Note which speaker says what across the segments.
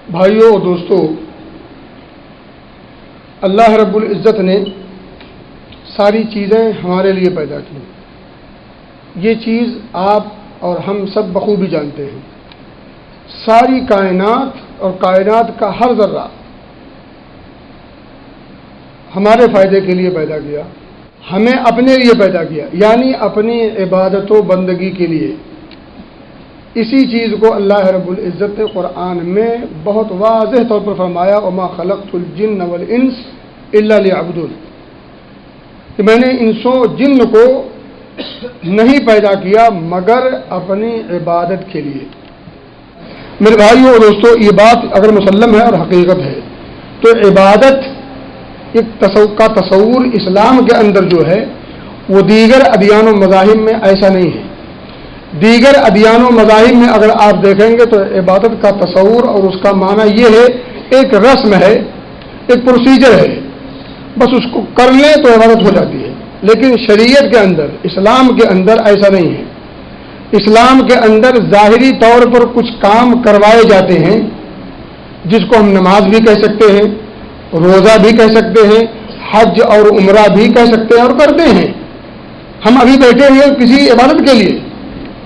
Speaker 1: بھائیوں اور دوستوں، اللہ رب العزت نے ساری چیزیں ہمارے لیے پیدا کی۔ یہ چیز آپ اور ہم سب بخوبی جانتے ہیں۔ ساری کائنات اور کائنات کا ہر ذرہ ہمارے فائدے کے لیے پیدا کیا، ہمیں اپنے لیے پیدا کیا، یعنی اپنی عبادت و بندگی کے لیے۔ اسی چیز کو اللہ رب العزت نے قرآن میں بہت واضح طور پر فرمایا، وما خلقت الجن والانس الا لیعبدون، کہ میں نے انس و جن کو نہیں پیدا کیا مگر اپنی عبادت کے لیے۔ میرے بھائیوں اور دوستوں، یہ بات اگر مسلم ہے اور حقیقت ہے تو عبادت ایک تصور اسلام کے اندر جو ہے وہ دیگر ادیان و مذاہب میں ایسا نہیں ہے۔ دیگر ادیان و مذاہب میں اگر آپ دیکھیں گے تو عبادت کا تصور اور اس کا معنی یہ ہے، ایک رسم ہے، ایک پروسیجر ہے، بس اس کو کر لیں تو عبادت ہو جاتی ہے۔ لیکن شریعت کے اندر، اسلام کے اندر ایسا نہیں ہے۔ اسلام کے اندر ظاہری طور پر کچھ کام کروائے جاتے ہیں، جس کو ہم نماز بھی کہہ سکتے ہیں، روزہ بھی کہہ سکتے ہیں، حج اور عمرہ بھی کہہ سکتے ہیں اور کرتے ہیں۔ ہم ابھی بیٹھے ہیں کسی عبادت کے لیے،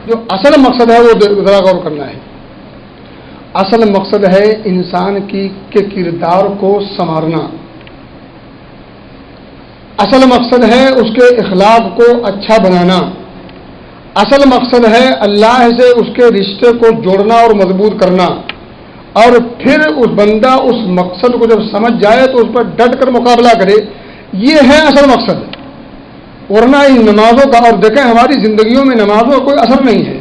Speaker 1: جو اصل مقصد ہے وہ ذرا غور کرنا ہے۔ اصل مقصد ہے انسان کے کردار کو سنوارنا، اصل مقصد ہے اس کے اخلاق کو اچھا بنانا، اصل مقصد ہے اللہ سے اس کے رشتے کو جوڑنا اور مضبوط کرنا، اور پھر اس بندہ اس مقصد کو جب سمجھ جائے تو اس پر ڈٹ کر مقابلہ کرے۔ یہ ہے اصل مقصد۔ ورنہ ان نمازوں کا، اور دیکھیں ہماری زندگیوں میں نمازوں کا کوئی اثر نہیں ہے۔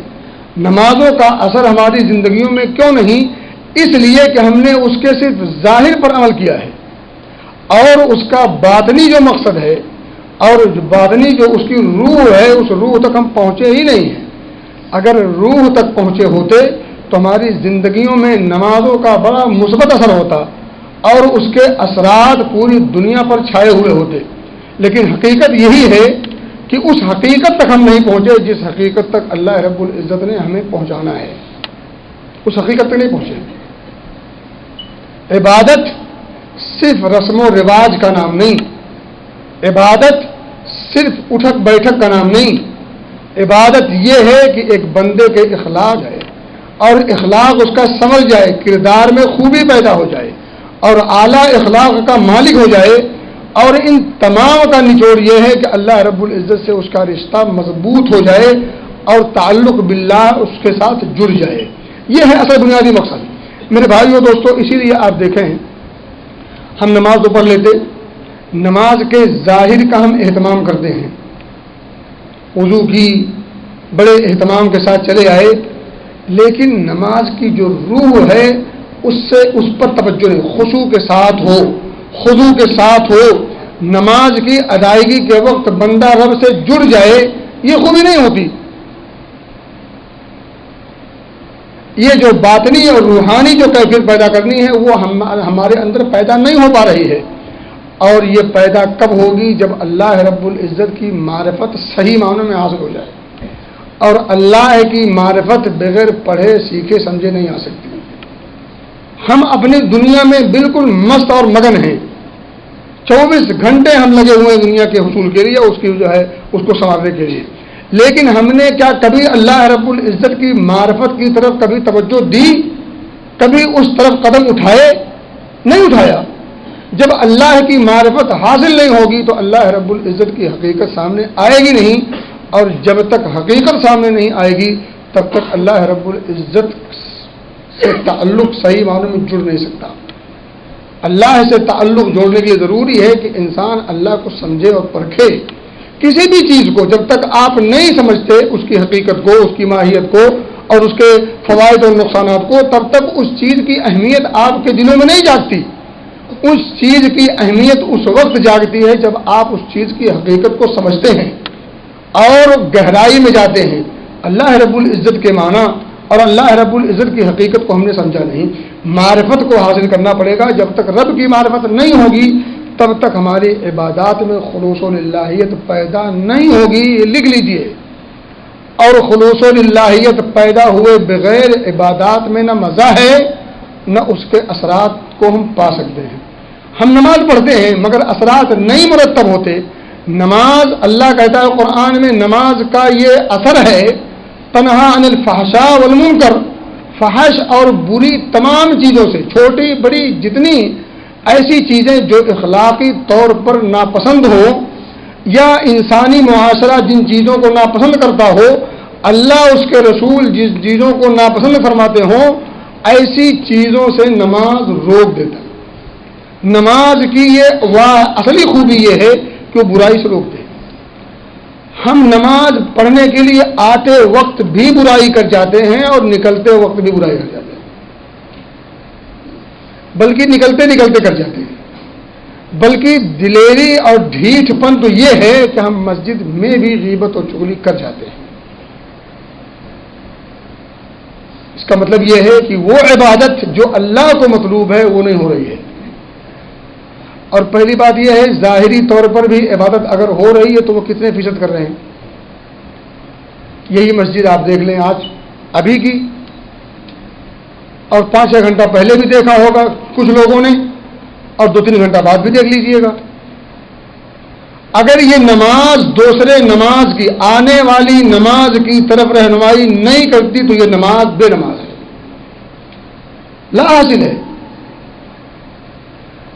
Speaker 1: نمازوں کا اثر ہماری زندگیوں میں کیوں نہیں؟ اس لیے کہ ہم نے اس کے صرف ظاہر پر عمل کیا ہے، اور اس کا باطنی جو مقصد ہے اور باطنی جو اس کی روح ہے، اس روح تک ہم پہنچے ہی نہیں ہیں۔ اگر روح تک پہنچے ہوتے تو ہماری زندگیوں میں نمازوں کا بڑا مثبت اثر ہوتا اور اس کے اثرات پوری دنیا پر چھائے ہوئے ہوتے۔ لیکن حقیقت یہی ہے کہ اس حقیقت تک ہم نہیں پہنچے جس حقیقت تک اللہ رب العزت نے ہمیں پہنچانا ہے، اس حقیقت تک نہیں پہنچے۔ عبادت صرف رسم و رواج کا نام نہیں، عبادت صرف اٹھک بیٹھک کا نام نہیں، عبادت یہ ہے کہ ایک بندے کے اخلاق ہے اور اخلاق اس کا سنور جائے، کردار میں خوبی پیدا ہو جائے اور اعلیٰ اخلاق کا مالک ہو جائے، اور ان تمام کا نچوڑ یہ ہے کہ اللہ رب العزت سے اس کا رشتہ مضبوط ہو جائے اور تعلق باللہ اس کے ساتھ جڑ جائے۔ یہ ہے اصل بنیادی مقصد۔ میرے بھائیوں دوستوں، اسی لیے آپ دیکھیں ہم نماز تو پڑھ لیتے، نماز کے ظاہر کا ہم اہتمام کرتے ہیں، وضو کی بڑے اہتمام کے ساتھ چلے آئے، لیکن نماز کی جو روح ہے اس پر توجہ نہیں، خشوع کے ساتھ ہو، خضوع کے ساتھ ہو، نماز کی ادائیگی کے وقت بندہ رب سے جڑ جائے، یہ خوبی نہیں ہوتی۔ یہ جو باطنی اور روحانی جو کیفیت پیدا کرنی ہے وہ ہمارے اندر پیدا نہیں ہو پا رہی ہے، اور یہ پیدا کب ہوگی؟ جب اللہ رب العزت کی معرفت صحیح معنوں میں حاصل ہو جائے، اور اللہ کی معرفت بغیر پڑھے سیکھے سمجھے نہیں آ سکتی۔ ہم اپنی دنیا میں بالکل مست اور مگن ہیں، 24 گھنٹے ہم لگے ہوئے ہیں دنیا کے حصول کے لیے، اس کی جو ہے اس کو سنوارنے کے لیے، لیکن ہم نے کیا کبھی اللہ رب العزت کی معرفت کی طرف کبھی توجہ دی؟ کبھی اس طرف قدم اٹھائے؟ نہیں اٹھایا۔ جب اللہ کی معرفت حاصل نہیں ہوگی تو اللہ رب العزت کی حقیقت سامنے آئے گی نہیں، اور جب تک حقیقت سامنے نہیں آئے گی تب تک اللہ رب العزت سے تعلق صحیح معنوں میں جڑ نہیں سکتا۔ اللہ سے تعلق جوڑنے کے لیے ضروری ہے کہ انسان اللہ کو سمجھے اور پرکھے۔ کسی بھی چیز کو جب تک آپ نہیں سمجھتے، اس کی حقیقت کو، اس کی ماہیت کو اور اس کے فوائد اور نقصانات کو، تب تک اس چیز کی اہمیت آپ کے دلوں میں نہیں جاگتی۔ اس چیز کی اہمیت اس وقت جاگتی ہے جب آپ اس چیز کی حقیقت کو سمجھتے ہیں اور گہرائی میں جاتے ہیں۔ اللہ رب العزت کے معنی اور اللہ رب العزت کی حقیقت کو ہم نے سمجھا نہیں۔ معرفت کو حاصل کرنا پڑے گا۔ جب تک رب کی معرفت نہیں ہوگی تب تک ہماری عبادات میں خلوص و للہیت پیدا نہیں ہوگی، یہ لکھ لیجئے۔ اور خلوص و للہیت پیدا ہوئے بغیر عبادات میں نہ مزہ ہے نہ اس کے اثرات کو ہم پا سکتے ہیں. ہم نماز پڑھتے ہیں مگر اثرات نہیں مرتب ہوتے. نماز اللہ کہتا ہے قرآن میں نماز کا یہ اثر ہے تنہا عن الفحشاء والمنکر، فحش اور بری تمام چیزوں سے، چھوٹی بڑی جتنی ایسی چیزیں جو اخلاقی طور پر ناپسند ہو یا انسانی معاشرہ جن چیزوں کو ناپسند کرتا ہو، اللہ اس کے رسول جس چیزوں کو ناپسند فرماتے ہوں ایسی چیزوں سے نماز روک دیتا ہے. نماز کی یہ اصلی خوبی یہ ہے کہ وہ برائی سے روکتے ہیں. ہم نماز پڑھنے کے لیے آتے وقت بھی برائی کر جاتے ہیں اور نکلتے وقت بھی برائی کر جاتے ہیں، بلکہ نکلتے نکلتے کر جاتے ہیں. بلکہ دلیری اور ڈھیٹ پن تو یہ ہے کہ ہم مسجد میں بھی غیبت اور چغلی کر جاتے ہیں. اس کا مطلب یہ ہے کہ وہ عبادت جو اللہ کو مطلوب ہے وہ نہیں ہو رہی ہے. اور پہلی بات یہ ہے ظاہری طور پر بھی عبادت اگر ہو رہی ہے تو وہ کتنے فیصد کر رہے ہیں. یہی مسجد آپ دیکھ لیں آج ابھی کی اور 5-6 گھنٹہ پہلے بھی دیکھا ہوگا کچھ لوگوں نے اور 2-3 گھنٹہ بعد بھی دیکھ لیجئے گا. اگر یہ نماز دوسرے نماز کی آنے والی نماز کی طرف رہنمائی نہیں کرتی تو یہ نماز بے نماز ہے، لا حاصل ہے.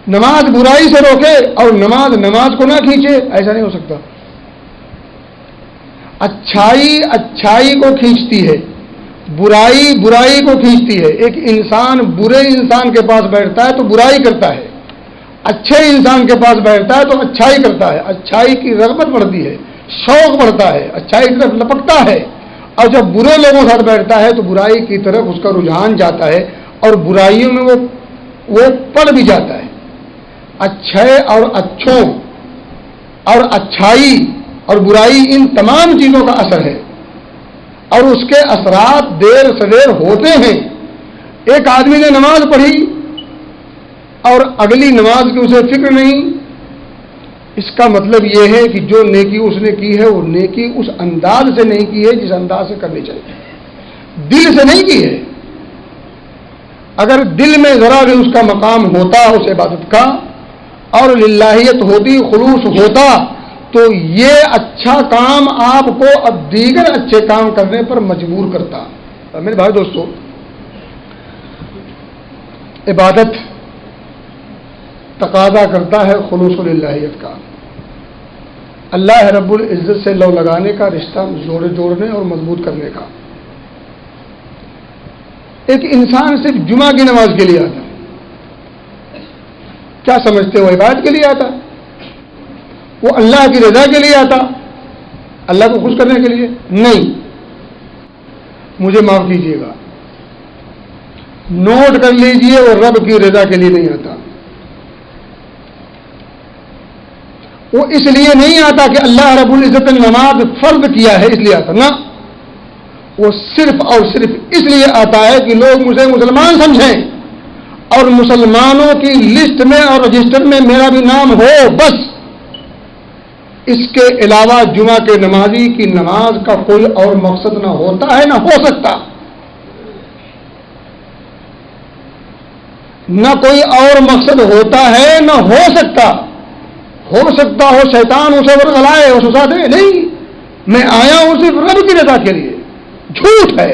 Speaker 1: نماز برائی سے روکے اور نماز کو نہ کھینچے، ایسا نہیں ہو سکتا. اچھائی کو کھینچتی ہے، برائی کو کھینچتی ہے. ایک انسان برے انسان کے پاس بیٹھتا ہے تو برائی کرتا ہے، اچھے انسان کے پاس بیٹھتا ہے تو اچھائی کرتا ہے. اچھائی کی رغبت بڑھتی ہے، شوق بڑھتا ہے، اچھائی کی طرف لپکتا ہے. اور جب برے لوگوں کے ساتھ بیٹھتا ہے تو برائی کی طرف اس کا رجحان جاتا ہے اور برائیوں میں وہ پڑ بھی جاتا ہے. اچھے اور اچھوں اور اچھائی اور برائی ان تمام چیزوں کا اثر ہے اور اس کے اثرات دیر سویر ہوتے ہیں. ایک آدمی نے نماز پڑھی اور اگلی نماز کی اسے فکر نہیں، اس کا مطلب یہ ہے کہ جو نیکی اس نے کی ہے وہ نیکی اس انداز سے نہیں کی ہے جس انداز سے کرنی چاہیے، دل سے نہیں کی ہے. اگر دل میں ذرا بھی اس کا مقام ہوتا اس عبادت کا اور للہیت ہوتی، خلوص ہوتا، تو یہ اچھا کام آپ کو اب دیگر اچھے کام کرنے پر مجبور کرتا. میرے بھائی دوستو، عبادت تقاضا کرتا ہے خلوص و للہیت کا، اللہ رب العزت سے لو لگانے کا، رشتہ جوڑنے اور مضبوط کرنے کا. ایک انسان صرف جمعہ کی نماز کے لیے آتا، کیا سمجھتے ہو عبادت کے لیے آتا؟ وہ اللہ کی رضا کے لیے آتا، اللہ کو خوش کرنے کے لیے نہیں. مجھے معاف کیجیے گا، نوٹ کر لیجئے، وہ رب کی رضا کے لیے نہیں آتا. وہ اس لیے نہیں آتا کہ اللہ رب العزت نے نماز فرض کیا ہے اس لیے آتا، نہ، وہ صرف اور صرف اس لیے آتا ہے کہ لوگ مجھے مسلمان سمجھیں اور مسلمانوں کی لسٹ میں اور رجسٹر میں میرا بھی نام ہو، بس. اس کے علاوہ جمعہ کے نمازی کی نماز کا کوئی اور مقصد نہ ہوتا ہے نہ ہو سکتا، نہ کوئی اور مقصد ہوتا ہے نہ ہو سکتا. ہو سکتا ہو شیطان اسے ورغلائے اور سزا دے، نہیں، میں آیا ہوں صرف رب کی رضا کے لیے. جھوٹ ہے،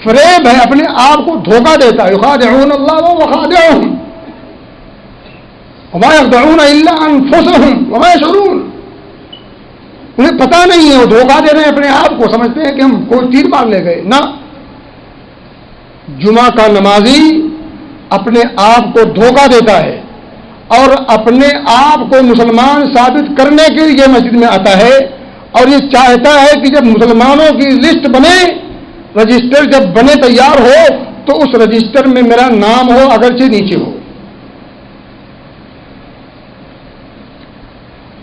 Speaker 1: فریب ہے، اپنے آپ کو دھوکہ دیتا ہے. یخادعون اللہ وهو خادعهم وما يخدعون الا انفسهم وما يشعرون. انہیں پتہ نہیں ہے، وہ دھوکہ دے رہے ہیں اپنے آپ کو، سمجھتے ہیں کہ ہم کوئی تیر مار لے گئے. نہ، جمعہ کا نمازی اپنے آپ کو دھوکہ دیتا ہے اور اپنے آپ کو مسلمان ثابت کرنے کے لیے مسجد میں آتا ہے اور یہ چاہتا ہے کہ جب مسلمانوں کی لسٹ بنے، رجسٹر جب بنے تیار ہو تو اس رجسٹر میں میرا نام ہو اگرچہ نیچے ہو.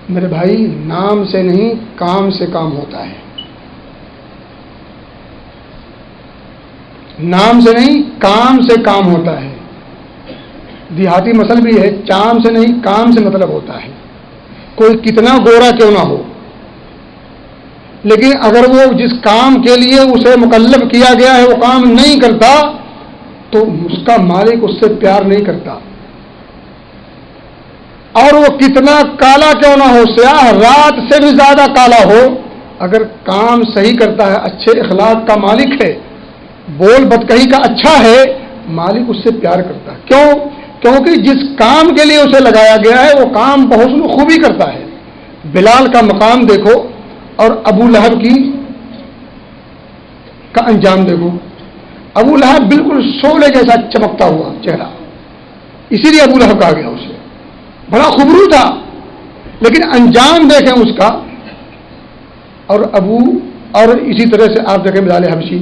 Speaker 1: میرے بھائی، نام سے نہیں کام سے کام ہوتا ہے. نام سے نہیں کام سے کام ہوتا ہے. دیہاتی مسل بھی ہے، چام سے نہیں کام سے مطلب ہوتا ہے. کوئی کتنا گورا کیوں نہ ہو، لیکن اگر وہ جس کام کے لیے اسے مکلف کیا گیا ہے وہ کام نہیں کرتا تو اس کا مالک اس سے پیار نہیں کرتا، اور وہ کتنا کالا کیوں نہ ہو، سیاہ رات سے بھی زیادہ کالا ہو، اگر کام صحیح کرتا ہے، اچھے اخلاق کا مالک ہے، بول بدکہی کا اچھا ہے، مالک اس سے پیار کرتا ہے۔ کیوں؟ کیونکہ جس کام کے لیے اسے لگایا گیا ہے وہ کام بحسن خوبی کرتا ہے۔ بلال کا مقام دیکھو اور ابو لہب کا انجام دیکھو۔ ابو لہب بالکل شعلے جیسا چمکتا ہوا چہرہ، اسی لیے ابو لہب کہا گیا اسے، بڑا خبرو تھا، لیکن انجام دیکھیں اس کا۔ اور اسی طرح سے آپ دیکھیں بلال حبشی،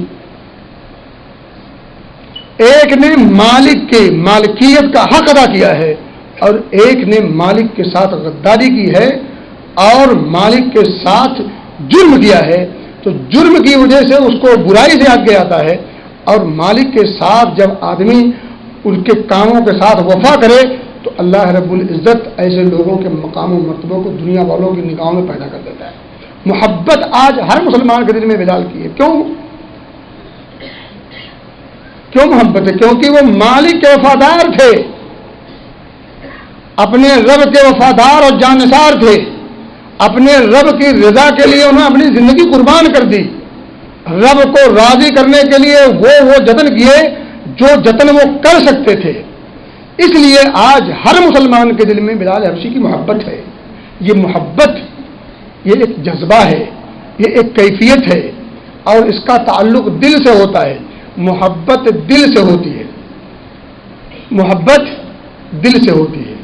Speaker 1: ایک نے مالک کے مالکیت کا حق ادا کیا ہے اور ایک نے مالک کے ساتھ غداری کی ہے اور مالک کے ساتھ جرم کیا ہے، تو جرم کی وجہ سے اس کو برائی سے آگے آتا ہے، اور مالک کے ساتھ جب آدمی ان کے کاموں کے ساتھ وفا کرے تو اللہ رب العزت ایسے لوگوں کے مقام و مرتبوں کو دنیا والوں کی نگاہوں میں پیدا کر دیتا ہے۔ محبت آج ہر مسلمان کے دل میں بلال کی ہے۔ کیوں محبت ہے؟ کیونکہ وہ مالک کے وفادار تھے، اپنے رب کے وفادار اور جانثار تھے، اپنے رب کی رضا کے لیے انہوں نے اپنی زندگی قربان کر دی، رب کو راضی کرنے کے لیے وہ جتن کیے جو جتن وہ کر سکتے تھے۔ اس لیے آج ہر مسلمان کے دل میں بلال حبشی کی محبت ہے۔ یہ محبت، یہ ایک جذبہ ہے، یہ ایک کیفیت ہے، اور اس کا تعلق دل سے ہوتا ہے۔ محبت دل سے ہوتی ہے، محبت دل سے ہوتی ہے،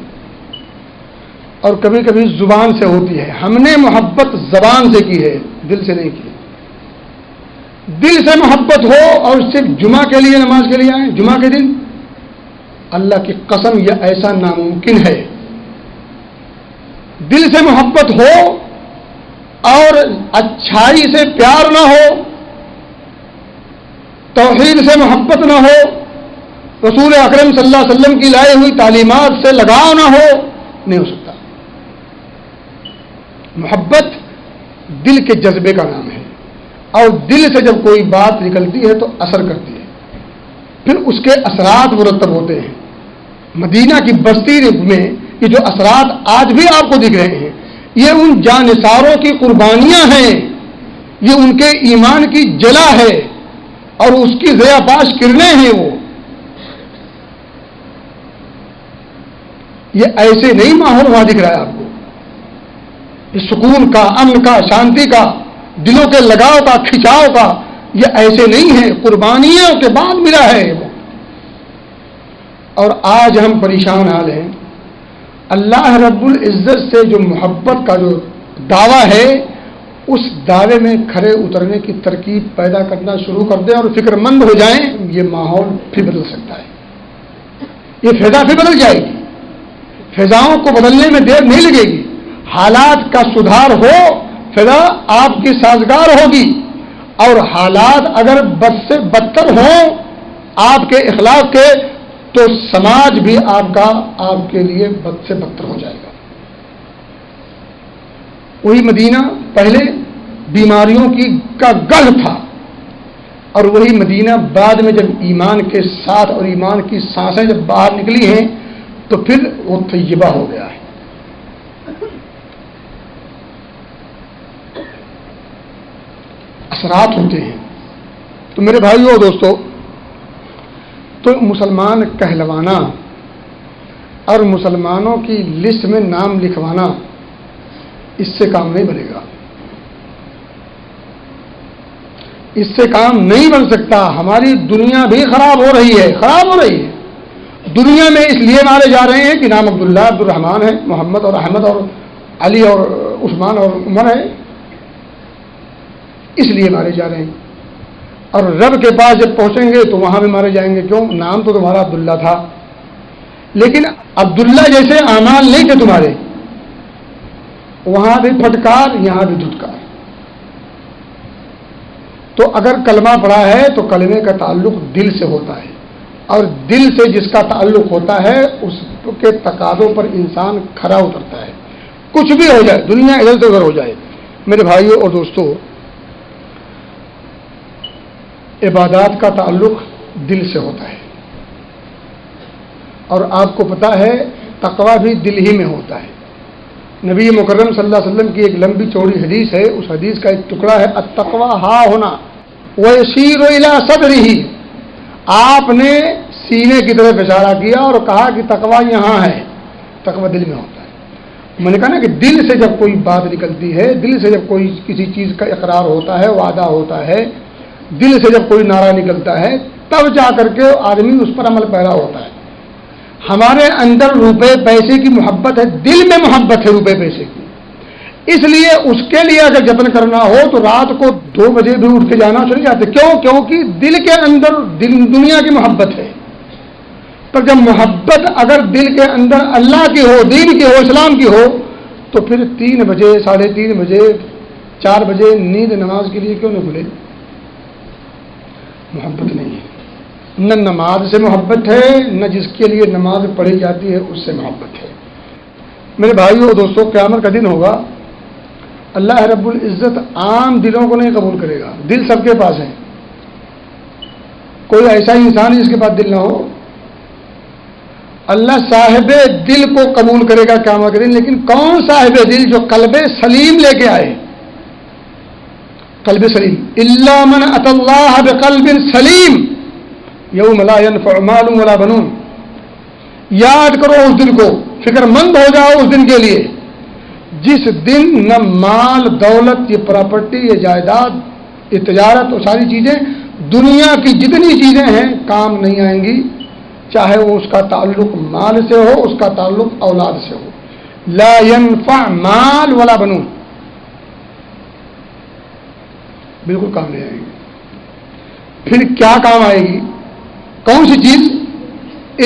Speaker 1: اور کبھی کبھی زبان سے ہوتی ہے۔ ہم نے محبت زبان سے کی ہے، دل سے نہیں کی۔ دل سے محبت ہو اور صرف جمعہ کے لیے نماز کے لیے آئیں جمعہ کے دن، اللہ کی قسم یہ ایسا ناممکن ہے۔ دل سے محبت ہو اور اچھائی سے پیار نہ ہو، توحید سے محبت نہ ہو، رسول اکرم صلی اللہ علیہ وسلم کی لائی ہوئی تعلیمات سے لگاؤ نہ ہو، نہیں ہو سکتا۔ محبت دل کے جذبے کا نام ہے، اور دل سے جب کوئی بات نکلتی ہے تو اثر کرتی ہے، پھر اس کے اثرات مرتب ہوتے ہیں۔ مدینہ کی بستی میں یہ جو اثرات آج بھی آپ کو دکھ رہے ہیں، یہ ان جانثاروں کی قربانیاں ہیں، یہ ان کے ایمان کی جلا ہے اور اس کی ضیاء پاش کرنیں ہیں۔ وہ یہ ایسے نہیں ماحول وہاں دکھ رہا ہے آپ کو، یہ سکون کا، امن کا، شانتی کا، دلوں کے لگاؤ کا، کھچاؤ کا، یہ ایسے نہیں ہے، قربانیوں کے بعد ملا ہے وہ۔ اور آج ہم پریشان حال ہیں۔ اللہ رب العزت سے جو محبت کا جو دعویٰ ہے، اس دعوے میں کھڑے اترنے کی ترکیب پیدا کرنا شروع کر دیں اور فکر مند ہو جائیں، یہ ماحول پھر بدل سکتا ہے، یہ فضا پھر بدل جائے گی۔ فضاؤں کو بدلنے میں دیر نہیں لگے گی، حالات کا سدھار ہو، فضا آپ کی سازگار ہوگی، اور حالات اگر بد سے بدتر ہوں آپ کے اخلاق کے، تو سماج بھی آپ کے لیے بد سے بدتر ہو جائے گا۔ وہی مدینہ پہلے بیماریوں کا گڑھ تھا، اور وہی مدینہ بعد میں جب ایمان کے ساتھ اور ایمان کی سانسیں جب باہر نکلی ہیں تو پھر وہ طیبہ ہو گیا ہے۔ اثرات ہوتے ہیں۔ تو میرے بھائیوں اور دوستو، تو مسلمان کہلوانا اور مسلمانوں کی لسٹ میں نام لکھوانا، اس سے کام نہیں بنے گا، اس سے کام نہیں بن سکتا۔ ہماری دنیا بھی خراب ہو رہی ہے، خراب ہو رہی ہے۔ دنیا میں اس لیے مارے جا رہے ہیں کہ نام عبداللہ، عبد الرحمن ہے، محمد اور احمد اور علی اور عثمان اور عمر ہے، اس لیے مارے جا رہے ہیں۔ اور رب کے پاس جب پہنچیں گے تو وہاں بھی مارے جائیں گے۔ کیوں؟ نام تو تمہارا عبداللہ تھا، لیکن عبداللہ جیسے اعمال نہیں تھے تمہارے، وہاں بھی پھٹکار، یہاں بھی دھتکار۔ تو اگر کلمہ پڑھا ہے تو کلمے کا تعلق دل سے ہوتا ہے، اور دل سے جس کا تعلق ہوتا ہے اس کے تقاضوں پر انسان کھرا اترتا ہے، کچھ بھی ہو جائے، دنیا ادھر سے ادھر ہو جائے۔ میرے بھائیوں اور دوستوں، عبادات کا تعلق دل سے ہوتا ہے، اور آپ کو پتہ ہے تقویٰ بھی دل ہی میں ہوتا ہے. نبی مکرم صلی اللہ علیہ وسلم کی ایک لمبی چوڑی حدیث ہے، اس حدیث کا ایک ٹکڑا ہے التقویٰ ہا ہونا ویشیر الی صدرہ. آپ نے سینے کی طرف اشارہ کیا اور کہا کہ تقویٰ یہاں ہے. تقویٰ دل میں ہوتا ہے. میں نے کہا نا کہ دل سے جب کوئی بات نکلتی ہے، دل سے جب کوئی کسی چیز کا اقرار ہوتا ہے، وعدہ ہوتا ہے، دل سے جب کوئی نعرہ نکلتا ہے، تب جا کر کے آدمی اس پر عمل پیرا ہوتا ہے. ہمارے اندر روپے پیسے کی محبت ہے، دل میں محبت ہے روپے پیسے کی. اس لیے اس کے لیے اگر جتن کرنا ہو تو رات کو 2 بجے بھی اٹھ کے جانا چلے جاتے. کیوں؟ کیونکہ دل کے اندر دنیا کی محبت ہے. پر جب محبت اگر دل کے اندر اللہ کی ہو، دین کی ہو، اسلام کی ہو، تو پھر 3 بجے 3:30 بجے 4 بجے نیند نماز کے لیے کیوں نہ کھلے؟ محبت نہیں ہے. نہ نماز سے محبت ہے، نہ جس کے لیے نماز پڑھی جاتی ہے اس سے محبت ہے. میرے بھائیوں اور دوستوں، قیامت کا دن ہوگا، اللہ رب العزت عام دلوں کو نہیں قبول کرے گا. دل سب کے پاس ہے، کوئی ایسا انسان جس کے پاس دل نہ ہو. اللہ صاحب دل کو قبول کرے گا قیامت کے دن. لیکن کون صاحب دل؟ جو قلب سلیم لے کے آئے. قلب سلیم. الا من اتى الله بقلب سلیم یوم لا ينفع مال ولا بنون. یاد کرو اس دن کو، فکر مند ہو جاؤ اس دن کے لیے جس دن نہ مال دولت، یہ پراپرٹی، یہ جائیداد، یہ تجارت اور ساری چیزیں، دنیا کی جتنی چیزیں ہیں کام نہیں آئیں گی، چاہے وہ اس کا تعلق مال سے ہو، اس کا تعلق اولاد سے ہو. لا ينفع مال ولا بنون، بالکل کام نہیں آئے گی. پھر کیا کام آئے گی؟ کون سی چیز؟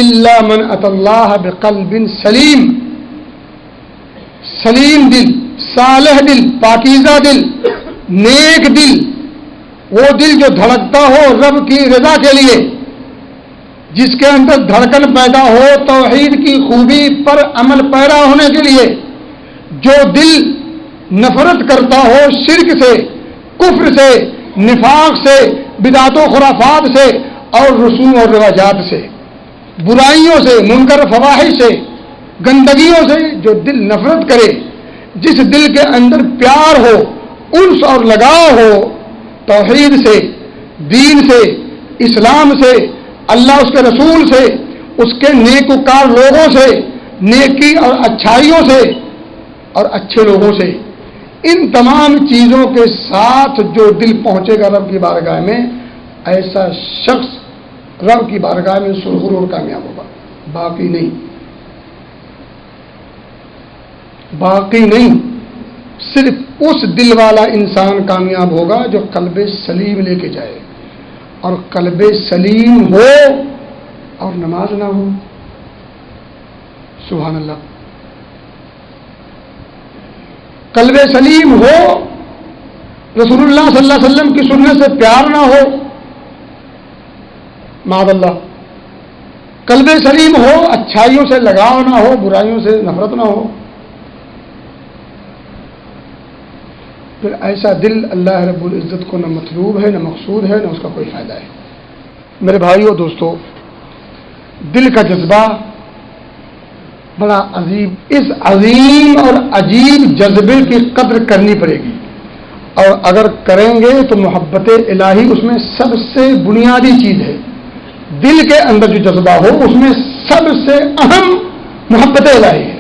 Speaker 1: الا من اتى الله بقلب سلیم. سلیم دل، صالح دل، پاکیزہ دل، نیک دل، وہ دل جو دھڑکتا ہو رب کی رضا کے لیے، جس کے اندر دھڑکن پیدا ہو توحید کی خوبی پر عمل پیرا ہونے کے لیے، جو دل نفرت کرتا ہو شرک سے، کفر سے، نفاق سے، بدعت و خرافات سے اور رسوم اور رواجات سے، برائیوں سے، منکر فواحش سے، گندگیوں سے جو دل نفرت کرے، جس دل کے اندر پیار ہو، انس اور لگاؤ ہو توحید سے، دین سے، اسلام سے، اللہ اس کے رسول سے، اس کے نیکوکار لوگوں سے، نیکی اور اچھائیوں سے اور اچھے لوگوں سے، ان تمام چیزوں کے ساتھ جو دل پہنچے گا رب کی بارگاہ میں، ایسا شخص رب کی بارگاہ میں سرخرور کامیاب ہوگا. باقی نہیں، باقی نہیں. صرف اس دل والا انسان کامیاب ہوگا جو قلب سلیم لے کے جائے. اور قلب سلیم ہو اور نماز نہ ہو، سبحان اللہ. قلب سلیم ہو، رسول اللہ صلی اللہ علیہ وسلم کی سنت سے پیار نہ ہو، معاذ اللہ. قلب سلیم ہو، اچھائیوں سے لگاؤ نہ ہو، برائیوں سے نفرت نہ ہو، پھر ایسا دل اللہ رب العزت کو نہ مطلوب ہے، نہ مقصود ہے، نہ اس کا کوئی فائدہ ہے. میرے بھائیو دوستو، دل کا جذبہ بڑا عظیم، اس عظیم اور عجیب جذبے کی قدر کرنی پڑے گی. اور اگر کریں گے تو محبت الہی اس میں سب سے بنیادی چیز ہے. دل کے اندر جو جذبہ ہو اس میں سب سے اہم محبت الہی ہے.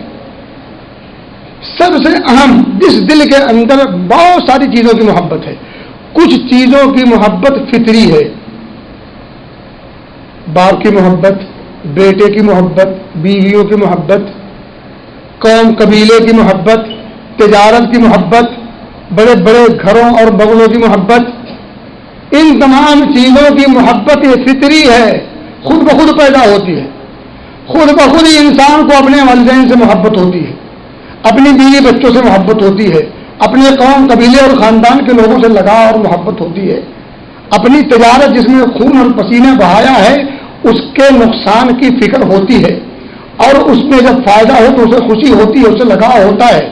Speaker 1: سب سے اہم. جس دل کے اندر بہت ساری چیزوں کی محبت ہے. کچھ چیزوں کی محبت فطری ہے، باپ کی محبت، بیٹے کی محبت، بیویوں کی محبت، قوم قبیلے کی محبت، تجارت کی محبت، بڑے بڑے گھروں اور بنگلوں کی محبت. ان تمام چیزوں کی محبت یہ فطری ہے، خود بخود پیدا ہوتی ہے. خود بخود ہی انسان کو اپنے والدین سے محبت ہوتی ہے، اپنی بیوی بچوں سے محبت ہوتی ہے، اپنے قوم قبیلے اور خاندان کے لوگوں سے لگاؤ اور محبت ہوتی ہے. اپنی تجارت جس میں خون اور پسینے بہایا ہے اس کے نقصان کی فکر ہوتی ہے، اور اس میں جب فائدہ ہو تو اسے خوشی ہوتی ہے، اسے لگاؤ ہوتا ہے.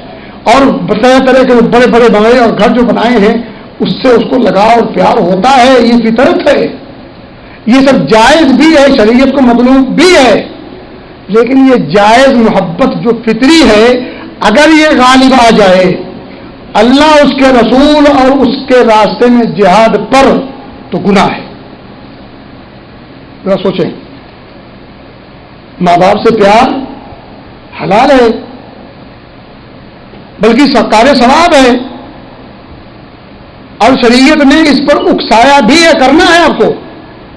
Speaker 1: اور طرح طرح کے بڑے بڑے بنگلے اور گھر جو بنائے ہیں اس سے اس کو لگاؤ اور پیار ہوتا ہے. یہ فطرت ہے، یہ سب جائز بھی ہے، شریعت کو مطلوب بھی ہے. لیکن یہ جائز محبت جو فطری ہے، اگر یہ غالب آ جائے اللہ اس کے رسول اور اس کے راستے میں جہاد پر، تو گناہ ہے۔ ذرا سوچیں، ماں باپ سے پیار حلال ہے، بلکہ سرکار ثواب ہے، اور شریعت نے اس پر اکسایا بھی ہے، کرنا ہے آپ کو،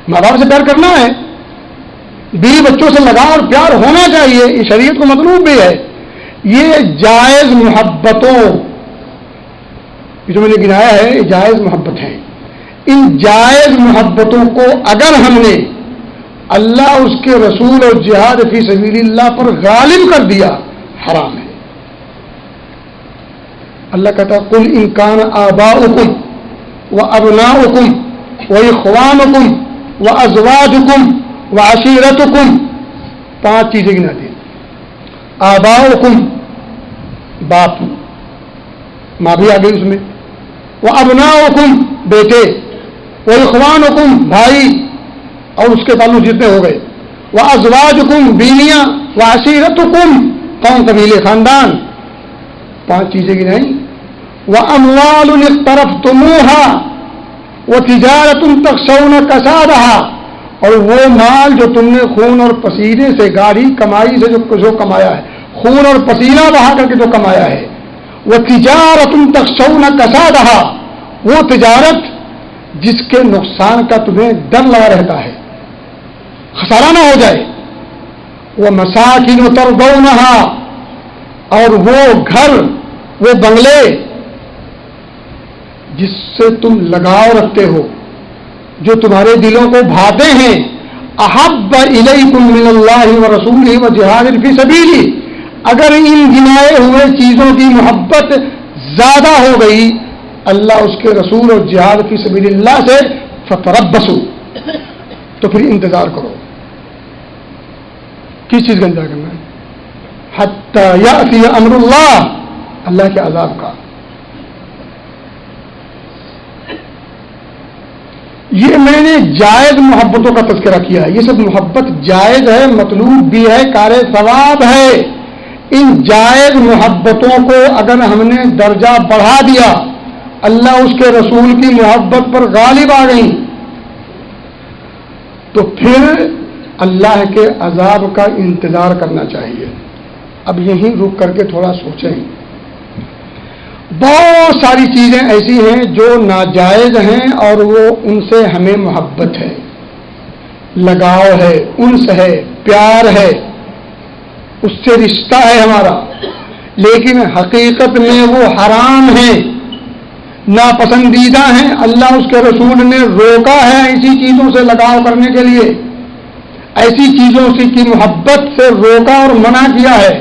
Speaker 1: ماں باپ سے پیار کرنا ہے، بیوی بچوں سے لگاؤ اور پیار ہونا چاہیے، یہ شریعت کو مطلوب بھی ہے۔ یہ جائز محبتوں، جو میں نے گنایا ہے یہ جائز محبت ہیں، ان جائز محبتوں کو اگر ہم نے اللہ اس کے رسول اور جہاد فی سبیل اللہ پر غالب کر دیا، حرام ہے۔ اللہ کہتا ہے قل ان کان آباؤکم وابناؤکم واخوانکم وازواجکم وعشیرتکم، 5 چیزیں گناتی ہیں۔ آباؤکم، باپ، ماں بھی آ گئی اس میں، وابناؤکم، بیٹے، واخوانکم، بھائی اور اس کے تعلق جتنے ہو گئے، وازواجکم، بیویاں، وعشیرتکم، قوم، قبیلے، خاندان، 5 چیزیں گنائیں۔ واموال اقترفتموها وتجارۃ تخشون کسادها، اور وہ مال جو تم نے خون اور پسینے سے، گاڑی کمائی سے جو کمایا ہے، خون اور پسینہ بہا کر کے جو کمایا ہے، وتجارۃ تخشون کسادها، وہ تجارت جس کے نقصان کا تمہیں ڈر لگا رہتا ہے، خسارہ نہ ہو جائے، ومساکن ترضونها، اور وہ گھر، وہ بنگلے جس سے تم لگاؤ رکھتے ہو، جو تمہارے دلوں کو بھاتے ہیں، احب الیکم من اللہ ورسولہ وجہاد فی سبیلہ، اگر ان گنائے ہوئے چیزوں کی محبت زیادہ ہو گئی اللہ اس کے رسول اور جہاد فی سبیل اللہ سے، فتربصوا، تو پھر انتظار کرو۔ کس چیز کا انتظار کرنا ہے؟ حتی یأتی امر اللہ، اللہ کے عذاب کا۔ یہ میں نے جائز محبتوں کا تذکرہ کیا ہے، یہ سب محبت جائز ہے، مطلوب بھی ہے، کار ثواب ہے۔ ان جائز محبتوں کو اگر ہم نے درجہ بڑھا دیا، اللہ اس کے رسول کی محبت پر غالب آ گئی، تو پھر اللہ کے عذاب کا انتظار کرنا چاہیے۔ اب یہیں رک کر کے تھوڑا سوچیں، بہت ساری چیزیں ایسی ہیں جو ناجائز ہیں اور وہ ان سے ہمیں محبت ہے، لگاؤ ہے، انس ہے، پیار ہے، اس سے رشتہ ہے ہمارا، لیکن حقیقت میں وہ حرام ہیں، ناپسندیدہ ہیں، اللہ اس کے رسول نے روکا ہے ایسی چیزوں سے لگاؤ کرنے کے لیے، ایسی چیزوں سے کی محبت سے روکا اور منع کیا ہے۔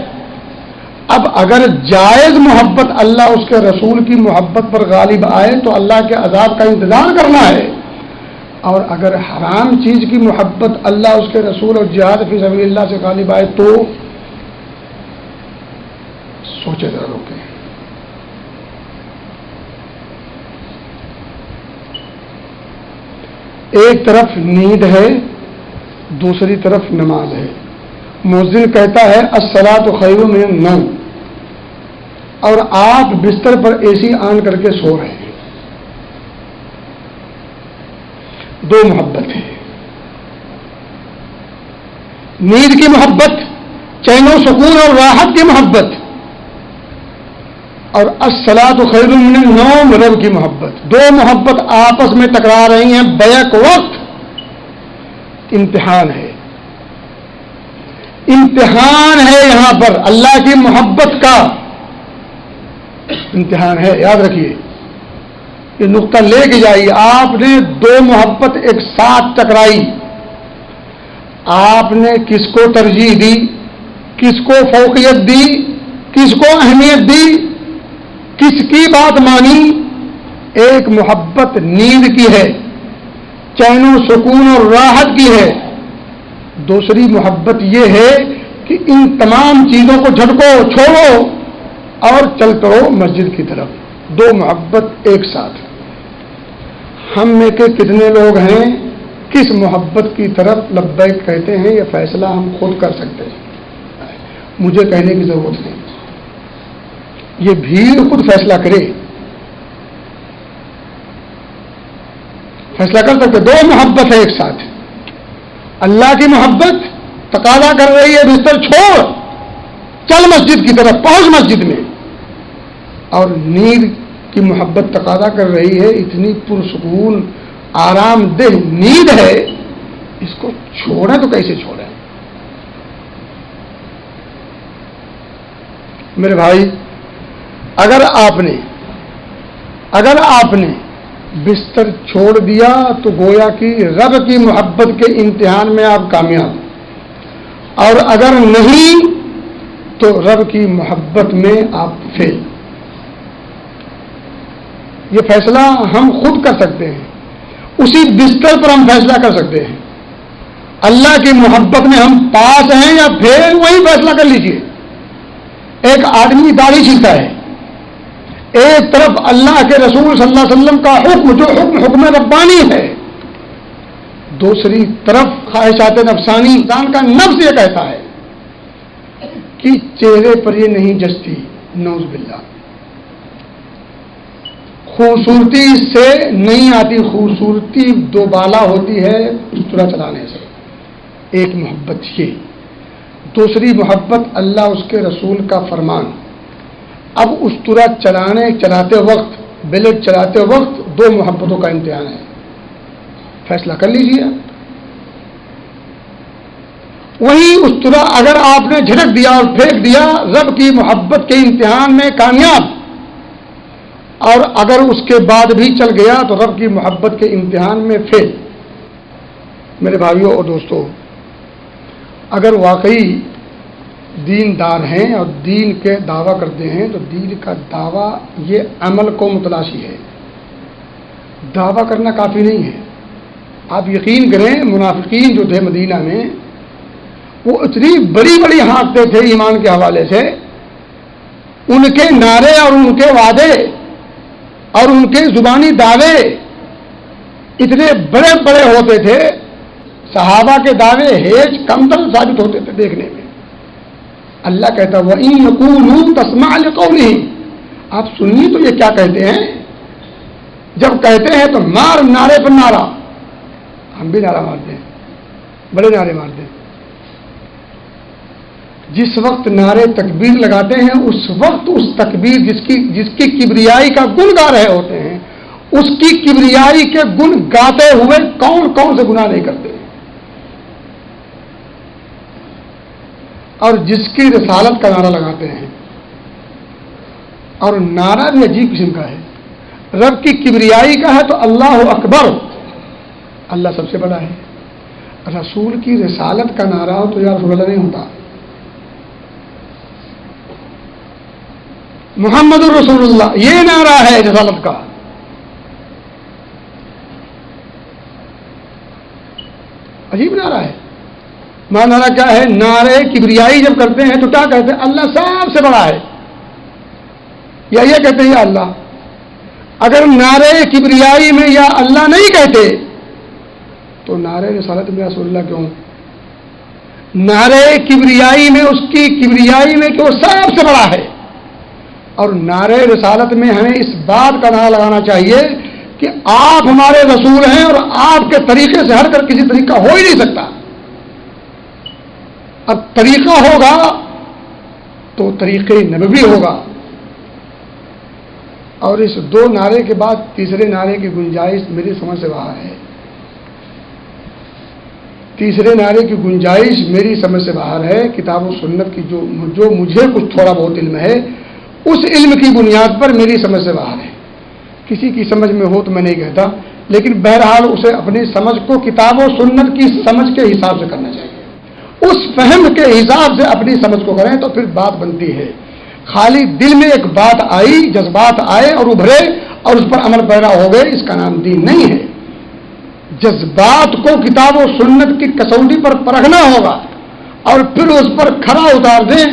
Speaker 1: اب اگر جائز محبت اللہ اس کے رسول کی محبت پر غالب آئے تو اللہ کے عذاب کا انتظار کرنا ہے، اور اگر حرام چیز کی محبت اللہ اس کے رسول اور جہاد فی سبیل اللہ سے غالب آئے تو سوچے ذرا روکیں۔ ایک طرف نیند ہے، دوسری طرف نماز ہے۔ مؤذن کہتا ہے الصلاۃ خیر من النوم، اور آپ بستر پر اے سی آن کر کے سو رہے ہیں، 2 محبت ہے، نیند کی محبت، چین و سکون اور راحت کی محبت، اور الصلاۃ خیر من النوم، رب کی محبت۔ 2 محبت آپس میں ٹکرا رہی ہیں بیک وقت۔ امتحان ہے، امتحان ہے، یہاں پر اللہ کی محبت کا امتحان ہے، یاد رکھیے، یہ نقطہ لے کے جائیے۔ آپ نے 2 محبت ایک ساتھ ٹکرائی، آپ نے کس کو ترجیح دی، کس کو فوقیت دی، کس کو اہمیت دی، کس کی بات مانی؟ ایک محبت نیند کی ہے، چین و سکون اور راحت کی ہے، دوسری محبت یہ ہے کہ ان تمام چیزوں کو جھٹکو، چھوڑو اور چل پڑو مسجد کی طرف۔ 2 محبت ایک ساتھ۔ ہم میں کے کتنے لوگ ہیں کس محبت کی طرف لبیک کہتے ہیں؟ یہ فیصلہ ہم خود کر سکتے ہیں۔ مجھے کہنے کی ضرورت نہیں. یہ بھیڑ خود فیصلہ کرے. فیصلہ کر سکتے. دو محبت ہے ایک ساتھ. اللہ کی محبت تقاضا کر رہی ہے بستر چھوڑ چل مسجد کی طرف پہنچ مسجد میں, اور نیند کی محبت تقاضا کر رہی ہے اتنی پرسکون آرام دہ نیند ہے, اس کو چھوڑیں تو کیسے چھوڑیں. میرے بھائی, اگر آپ نے بستر چھوڑ دیا تو گویا کہ رب کی محبت کے امتحان میں آپ کامیاب, اور اگر نہیں تو رب کی محبت میں آپ فیل. یہ فیصلہ ہم خود کر سکتے ہیں, اسی بستر پر ہم فیصلہ کر سکتے ہیں. اللہ کی محبت میں ہم پاس ہیں یا فیل, وہی فیصلہ کر لیجئے. ایک آدمی داڑھی چھیلتا ہے, ایک طرف اللہ کے رسول صلی اللہ علیہ وسلم کا حکم جو حکم ربانی ہے, دوسری طرف خواہشات نفسانی انسان کا نفس یہ کہتا ہے کہ چہرے پر یہ نہیں جچتی, نعوذ باللہ. خوبصورتی سے نہیں آتی, خوبصورتی دوبالا ہوتی ہے استرا چلانے سے. ایک محبت یہ, دوسری محبت اللہ اس کے رسول کا فرمان. اب استرا چلاتے وقت, بلیٹ چلاتے وقت دو محبتوں کا امتحان ہے. فیصلہ کر لیجیے. وہی استرا اگر آپ نے جھٹک دیا اور پھینک دیا, رب کی محبت کے امتحان میں کامیاب, اور اگر اس کے بعد بھی چل گیا تو رب کی محبت کے امتحان میں فیل. میرے بھائیوں اور دوستوں, اگر واقعی دیندار ہیں اور دین کے دعویٰ کرتے ہیں تو دین کا دعویٰ یہ عمل کو متلاشی ہے. دعویٰ کرنا کافی نہیں ہے. آپ یقین کریں, منافقین جو تھے مدینہ میں, وہ اتنی بڑی بڑی ہانکتے تھے ایمان کے حوالے سے. ان کے نعرے اور ان کے وعدے اور ان کے زبانی دعوے اتنے بڑے بڑے ہوتے تھے, صحابہ کے دعوے ہیچ کمتر ثابت ہوتے تھے دیکھنے میں. اللہ کہتا وَإِن يَقُولُوا تَسْمَعْ لِقَوْلِهِمْ, آپ سنیے تو یہ کیا کہتے ہیں. جب کہتے ہیں تو مار نعرے پر نعرہ. ہم بھی نعرہ مارتے ہیں, بڑے نعرے مارتے ہیں. جس وقت نعرے تکبیر لگاتے ہیں اس وقت اس تکبیر جس کی کبریائی کا گن گا رہے ہوتے ہیں, اس کی کبریائی کے گن گاتے ہوئے کون کون سے گناہ نہیں کرتے. اور جس کی رسالت کا نعرہ لگاتے ہیں, اور نعرہ بھی عجیب قسم کا ہے. رب کی کبریائی کا ہے تو اللہ اکبر, اللہ سب سے بڑا ہے. رسول کی رسالت کا نعرہ ہو تو یا رسول اللہ نہیں ہوتا. محمد الرسول اللہ یہ نعرہ ہے رسالت کا. عجیب نعرہ ہے. نعرہ کیا ہے؟ نعرے کبریائی جب کرتے ہیں تو کیا کہتے ہیں؟ اللہ سب سے بڑا ہے, یا یہ کہتے ہیں یا اللہ. اگر نعرے کبریائی میں یا اللہ نہیں کہتے تو نعرے رسالت میں رسول اللہ کیوں؟ نعرے کبریائی میں اس کی کبریائی میں کہ وہ سب سے بڑا ہے, اور نعرے رسالت میں ہمیں اس بات کا نعرہ لگانا چاہیے کہ آپ ہمارے رسول ہیں اور آپ کے طریقے سے ہٹ کر کسی طریقہ ہو ہی نہیں سکتا. اب طریقہ ہوگا تو طریقے نبوی ہوگا. اور اس دو نعرے کے بعد تیسرے نعرے کی گنجائش میری سمجھ سے باہر ہے. تیسرے نعرے کی گنجائش میری سمجھ سے باہر ہے. کتاب و سنت کی جو مجھے کچھ تھوڑا بہت علم ہے, اس علم کی بنیاد پر میری سمجھ سے باہر ہے. کسی کی سمجھ میں ہو تو میں نہیں کہتا, لیکن بہرحال اسے اپنی سمجھ کو کتاب و سنت کی سمجھ کے حساب سے کرنا چاہیے. اس فہم کے حساب سے اپنی سمجھ کو کریں تو پھر بات بنتی ہے. خالی دل میں ایک بات آئی, جذبات آئے اور ابھرے اور اس پر عمل پیرا ہو گئے, اس کا نام دین نہیں ہے. جذبات کو کتاب و سنت کی کسوٹی پر پرکھنا ہوگا اور پھر اس پر کھرا اتار دیں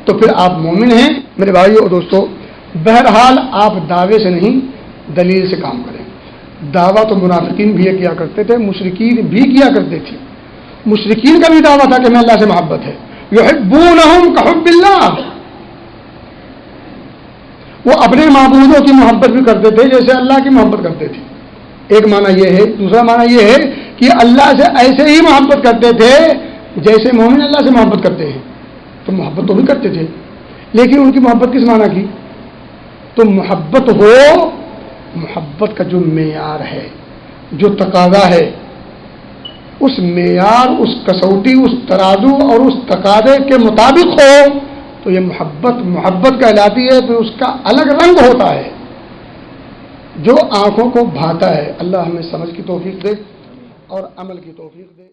Speaker 1: تو پھر آپ مومن ہیں. میرے بھائیو اور دوستو, بہرحال آپ دعوے سے نہیں دلیل سے کام کریں. دعویٰ تو منافقین بھی کیا کرتے تھے, مشرکین بھی کیا کرتے تھے. مشرکین کا بھی دعویٰ تھا کہ ہمیں اللہ سے محبت ہے, یحبونہم کحب اللہ، وہ اپنے معبودوں کی محبت بھی کرتے تھے جیسے اللہ کی محبت کرتے تھے. ایک معنی یہ ہے. دوسرا معنی یہ ہے کہ اللہ سے ایسے ہی محبت کرتے تھے جیسے مومن اللہ سے محبت کرتے ہیں. تو محبت تو بھی کرتے تھے، لیکن ان کی محبت کس معنی کی؟ تو محبت ہو، محبت کا جو معیار ہے، جو تقاضا ہے، اس معیار، اس کسوٹی، اس ترازو اور اس تقاضے کے مطابق ہو تو یہ محبت کہلاتی ہے. تو اس کا الگ رنگ ہوتا ہے جو آنکھوں کو بھاتا ہے. اللہ ہمیں سمجھ کی توفیق دے اور عمل کی توفیق دے.